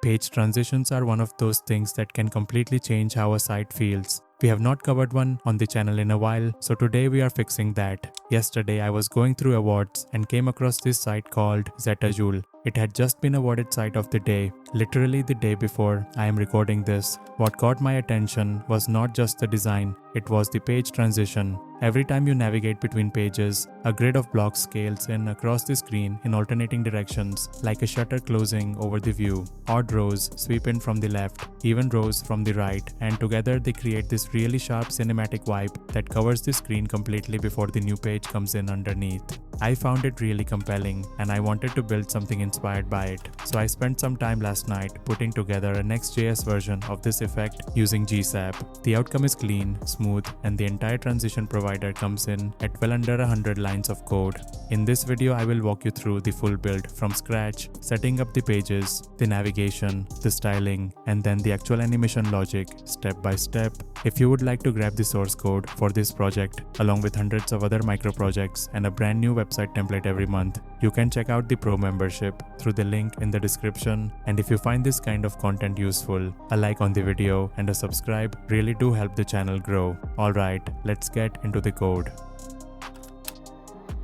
Page transitions are one of those things that can completely change how a site feels. We have not covered one on the channel in a while, so today we are fixing that. Yesterday I was going through Awwwards and came across this site called Zetta Joule. It had just been awarded site of the day, literally the day before I am recording this. What caught my attention was not just the design, it was the page transition. Every time you navigate between pages, a grid of blocks scales in across the screen in alternating directions, like a shutter closing over the view. Odd rows sweep in from the left, even rows from the right, and together they create this really sharp cinematic vibe that covers the screen completely before the new page comes in underneath. I found it really compelling and I wanted to build something inspired by it, so I spent some time last night putting together a Next.js version of this effect using GSAP. The outcome is clean, smooth, and the entire transition provider comes in at well under 100 lines of code. In this video I will walk you through the full build from scratch, setting up the pages, the navigation, the styling, and then the actual animation logic step by step. If you would like to grab the source code for this project along with hundreds of other micro projects and a brand new website template every month, you can check out the Pro membership through the link in the description. And if you find this kind of content useful, a like on the video and a subscribe really do help the channel grow. Alright, let's get into the code.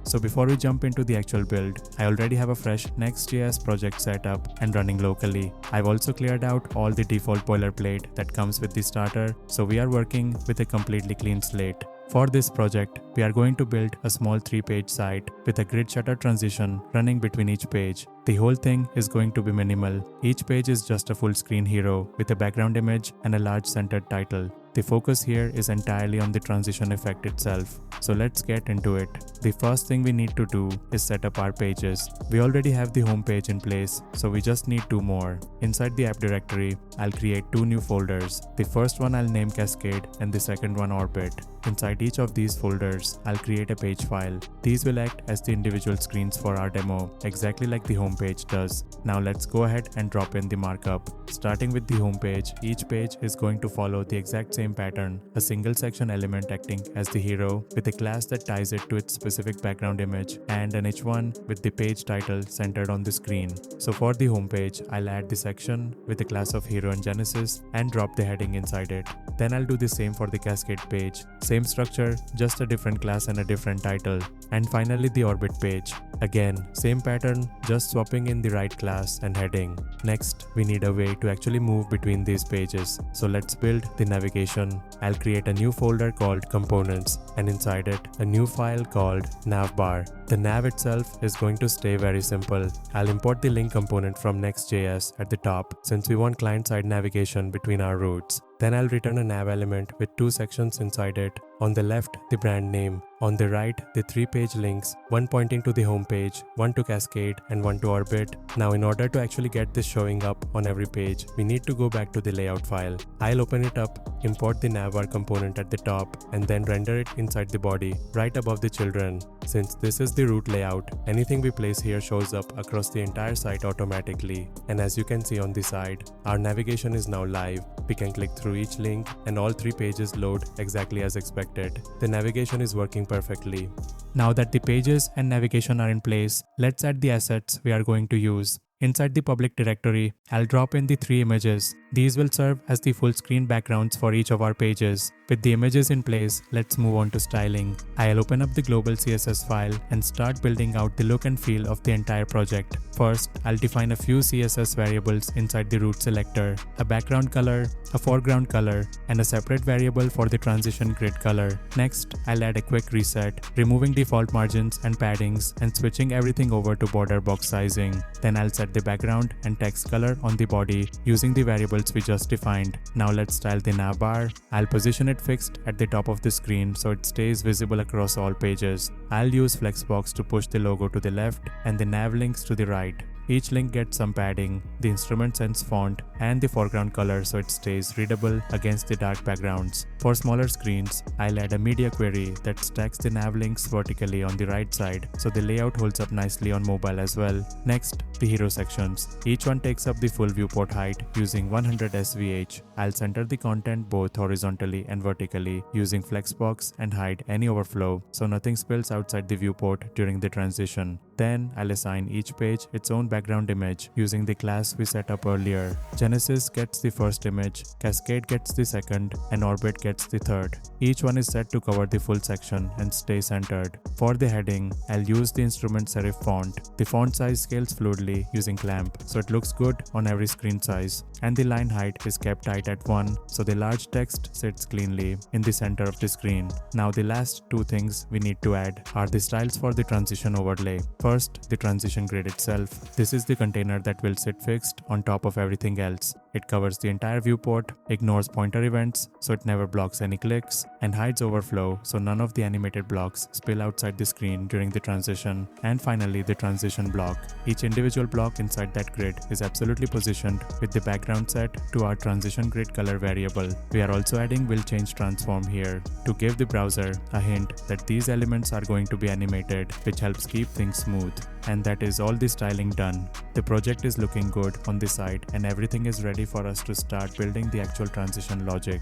So before we jump into the actual build, I already have a fresh Next.js project set up and running locally. I've also cleared out all the default boilerplate that comes with the starter, so we are working with a completely clean slate. For this project, we are going to build a small 3-page site with a grid shutter transition running between each page. The whole thing is going to be minimal. Each page is just a full screen hero with a background image and a large centered title. The focus here is entirely on the transition effect itself. So let's get into it. The first thing we need to do is set up our pages. We already have the home page in place, so we just need 2 more. Inside the app directory, I'll create 2 new folders. The first one I'll name Cascade and the second one Orbit. Inside each of these folders, I'll create a page file. These will act as the individual screens for our demo, exactly like the home page does. Now let's go ahead and drop in the markup. Starting with the home page, each page is going to follow the exact same pattern, a single section element acting as the hero with a class that ties it to its specific background image, and an h1 with the page title centered on the screen. So for the home page, I'll add the section with the class of hero and Genesis and drop the heading inside it. Then I'll do the same for the Cascade page. Same structure, just a different class and a different title. And finally the Orbit page. Again, same pattern, just swapping in the right class and heading. Next, we need a way to actually move between these pages. So let's build the navigation. I'll create a new folder called Components, and inside it, a new file called navbar. The nav itself is going to stay very simple. I'll import the link component from Next.js at the top since we want client-side navigation between our routes. Then I'll return a nav element with 2 sections inside it. On the left, the brand name. On the right, the 3-page links, one pointing to the home page, one to Cascade, and one to Orbit. Now in order to actually get this showing up on every page, we need to go back to the layout file. I'll open it up, import the navbar component at the top, and then render it inside the body, right above the children. Since this is the root layout, anything we place here shows up across the entire site automatically. And as you can see on the side, our navigation is now live. We can click through each link and all 3 pages load exactly as expected. The navigation is working perfectly. Now that the pages and navigation are in place, let's add the assets we are going to use. Inside the public directory, I'll drop in the 3 images. These will serve as the full screen backgrounds for each of our pages. With the images in place, let's move on to styling. I'll open up the global CSS file and start building out the look and feel of the entire project. First, I'll define a few CSS variables inside the root selector, a background color, a foreground color, and a separate variable for the transition grid color. Next, I'll add a quick reset, removing default margins and paddings and switching everything over to border box sizing. Then I'll set the background and text color on the body using the variables we just defined. Now let's style the navbar. I'll position it fixed at the top of the screen so it stays visible across all pages. I'll use Flexbox to push the logo to the left and the nav links to the right. Each link gets some padding, the instrument sense font, and the foreground color so it stays readable against the dark backgrounds. For smaller screens, I'll add a media query that stacks the nav links vertically on the right side so the layout holds up nicely on mobile as well. Next, the hero sections. Each one takes up the full viewport height using 100 SVH. I'll center the content both horizontally and vertically using Flexbox and hide any overflow so nothing spills outside the viewport during the transition. Then I'll assign each page its own background image using the class we set up earlier. Genesis gets the first image, Cascade gets the second, and Orbit gets the third. Each one is set to cover the full section and stay centered. For the heading, I'll use the instrument serif font. The font size scales fluidly using clamp, so it looks good on every screen size. And the line height is kept tight at 1, so the large text sits cleanly in the center of the screen. Now the last two things we need to add are the styles for the transition overlay. First, the transition grid itself. This is the container that will sit fixed on top of everything else. It covers the entire viewport, ignores pointer events so it never blocks any clicks, and hides overflow so none of the animated blocks spill outside the screen during the transition. And finally, the transition block. Each individual block inside that grid is absolutely positioned with the background set to our transition grid color variable. We are also adding will change transform here to give the browser a hint that these elements are going to be animated, which helps keep things smooth. And that is all the styling done. The project is looking good on the site and everything is ready for us to start building the actual transition logic.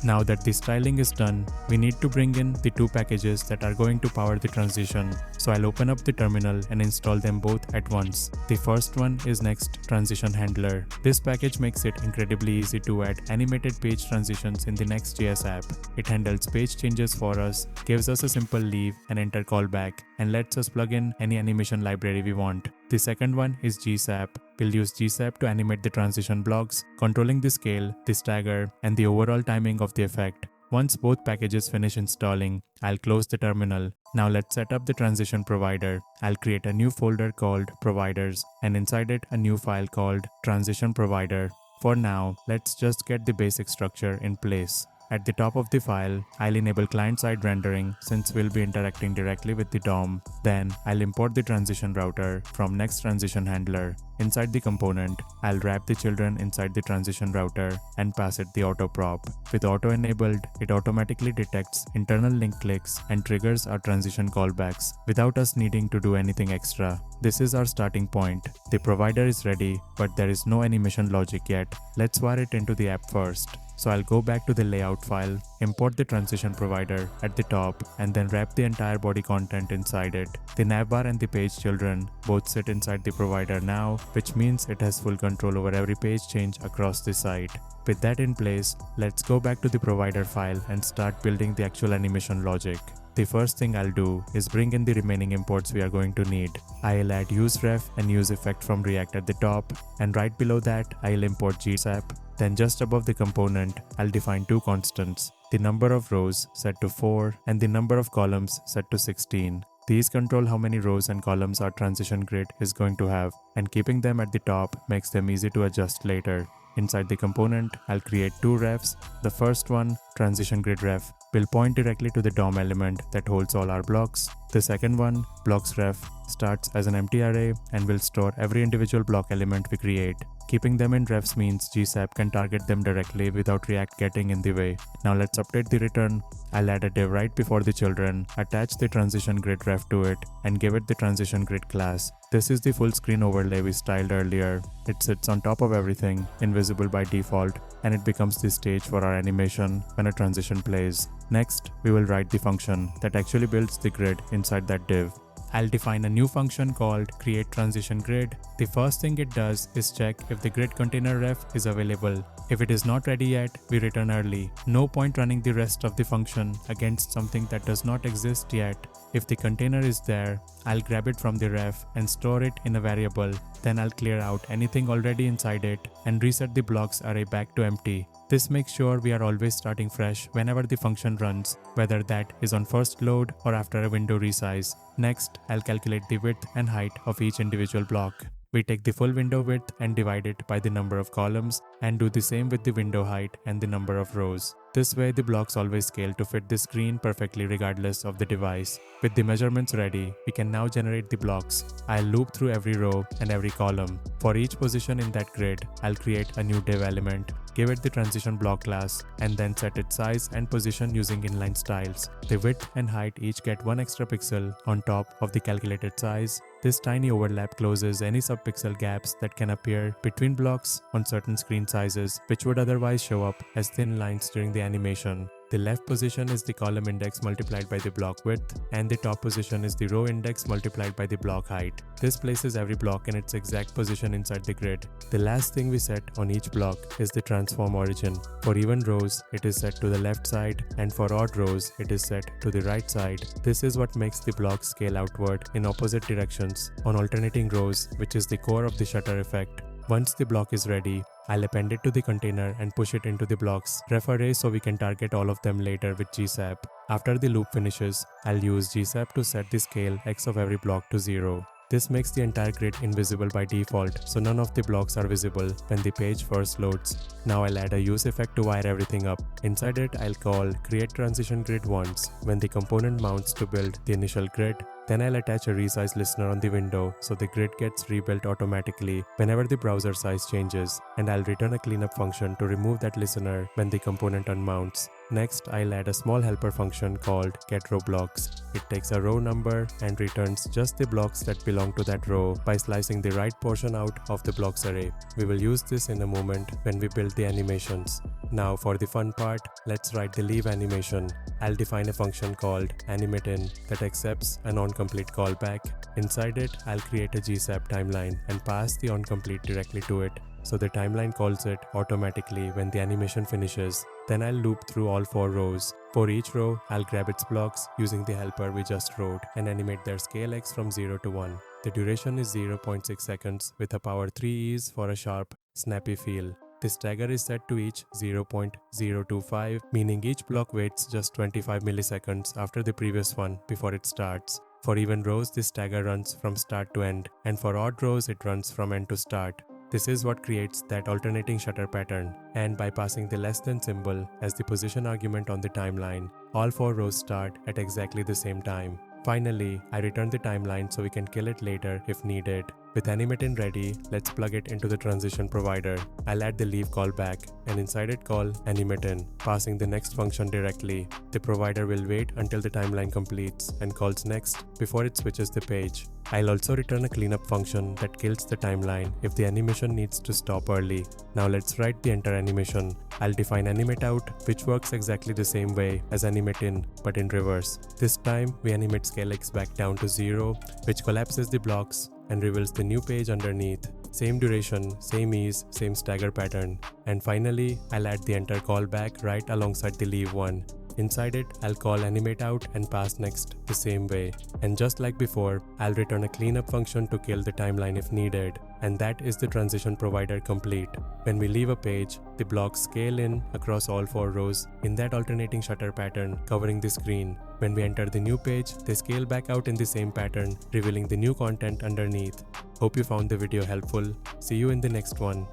Now that the styling is done, we need to bring in the two packages that are going to power the transition. So I'll open up the terminal and install them both at once. The first one is Next Transition Handler. This package makes it incredibly easy to add animated page transitions in the Next GSAP. It handles page changes for us, gives us a simple leave and enter callback, and lets us plug in any animation library we want. The second one is GSAP. We'll use GSAP to animate the transition blocks, controlling the scale, the stagger, and the overall timing of the effect. Once both packages finish installing, I'll close the terminal. Now let's set up the transition provider. I'll create a new folder called Providers, and inside it a new file called Transition Provider. For now, let's just get the basic structure in place. At the top of the file, I'll enable client-side rendering since we'll be interacting directly with the DOM. Then, I'll import the transition router from Next Transition Handler. Inside the component, I'll wrap the children inside the transition router and pass it the auto prop. With auto enabled, it automatically detects internal link clicks and triggers our transition callbacks without us needing to do anything extra. This is our starting point. The provider is ready, but there is no animation logic yet. Let's wire it into the app first. So I'll go back to the layout file, import the transition provider at the top, and then wrap the entire body content inside it. The navbar and the page children both sit inside the provider now, which means it has full control over every page change across the site. With that in place, let's go back to the provider file and start building the actual animation logic. The first thing I'll do is bring in the remaining imports we are going to need. I'll add useRef and useEffect from React at the top, and right below that, I'll import GSAP. Then just above the component, I'll define two constants, the number of rows set to 4 and the number of columns set to 16. These control how many rows and columns our transition grid is going to have, and keeping them at the top makes them easy to adjust later. Inside the component, I'll create two refs. The first one, transition grid ref, will point directly to the DOM element that holds all our blocks. The second one, blocks ref, starts as an empty array and will store every individual block element we create. Keeping them in refs means GSAP can target them directly without React getting in the way. Now let's update the return. I'll add a div right before the children, attach the transition grid ref to it, and give it the transition grid class. This is the full screen overlay we styled earlier. It sits on top of everything, invisible by default, and it becomes the stage for our animation when a transition plays. Next, we will write the function that actually builds the grid inside that div. I'll define a new function called createTransitionGrid. The first thing it does is check if the grid container ref is available. If it is not ready yet, we return early. No point running the rest of the function against something that does not exist yet. If the container is there, I'll grab it from the ref and store it in a variable. Then I'll clear out anything already inside it and reset the blocks array back to empty. This makes sure we are always starting fresh whenever the function runs, whether that is on first load or after a window resize. Next, I'll calculate the width and height of each individual block. We take the full window width and divide it by the number of columns and do the same with the window height and the number of rows. This way the blocks always scale to fit the screen perfectly regardless of the device. With the measurements ready, we can now generate the blocks. I'll loop through every row and every column. For each position in that grid, I'll create a new div element, give it the transition block class, and then set its size and position using inline styles. The width and height each get one extra pixel on top of the calculated size. This tiny overlap closes any subpixel gaps that can appear between blocks on certain screen sizes, which would otherwise show up as thin lines during the animation. The left position is the column index multiplied by the block width, and the top position is the row index multiplied by the block height. This places every block in its exact position inside the grid. The last thing we set on each block is the transform origin. For even rows, it is set to the left side, and for odd rows, it is set to the right side. This is what makes the blocks scale outward in opposite directions on alternating rows, which is the core of the shutter effect. Once the block is ready, I'll append it to the container and push it into the blocks ref array so we can target all of them later with GSAP. After the loop finishes, I'll use GSAP to set the scale x of every block to 0. This makes the entire grid invisible by default, so none of the blocks are visible when the page first loads. Now I'll add a use effect to wire everything up. Inside it, I'll call create transition grid once when the component mounts to build the initial grid. Then I'll attach a resize listener on the window so the grid gets rebuilt automatically whenever the browser size changes, and I'll return a cleanup function to remove that listener when the component unmounts. Next, I'll add a small helper function called getRowBlocks. It takes a row number and returns just the blocks that belong to that row by slicing the right portion out of the blocks array. We will use this in a moment when we build the animations. Now for the fun part, let's write the leave animation. I'll define a function called animateIn that accepts an onComplete callback. Inside it, I'll create a GSAP timeline and pass the onComplete directly to it, so the timeline calls it automatically when the animation finishes. Then I'll loop through all 4 rows. For each row, I'll grab its blocks using the helper we just wrote and animate their scale x from 0 to 1. The duration is 0.6 seconds with a power 3 ease for a sharp, snappy feel. The stagger is set to each 0.025, meaning each block waits just 25 milliseconds after the previous one before it starts. For even rows, this stagger runs from start to end, and for odd rows, it runs from end to start. This is what creates that alternating shutter pattern, and by passing the less than symbol as the position argument on the timeline, all 4 rows start at exactly the same time. Finally, I return the timeline so we can kill it later if needed. With animateIn ready, let's plug it into the transition provider. I'll add the leave callback, and inside it call animateIn, passing the next function directly. The provider will wait until the timeline completes and calls next before it switches the page. I'll also return a cleanup function that kills the timeline if the animation needs to stop early. Now let's write the enter animation. I'll define animateOut, which works exactly the same way as animateIn but in reverse. This time we animate scale x back down to 0, which collapses the blocks and reveals the new page underneath. Same duration, same ease, same stagger pattern. And finally, I'll add the enter callback right alongside the leave one. Inside it, I'll call animateOut and pass next the same way. And just like before, I'll return a cleanup function to kill the timeline if needed. And that is the transition provider complete. When we leave a page, the blocks scale in across all 4 rows in that alternating shutter pattern covering the screen. When we enter the new page, they scale back out in the same pattern, revealing the new content underneath. Hope you found the video helpful. See you in the next one.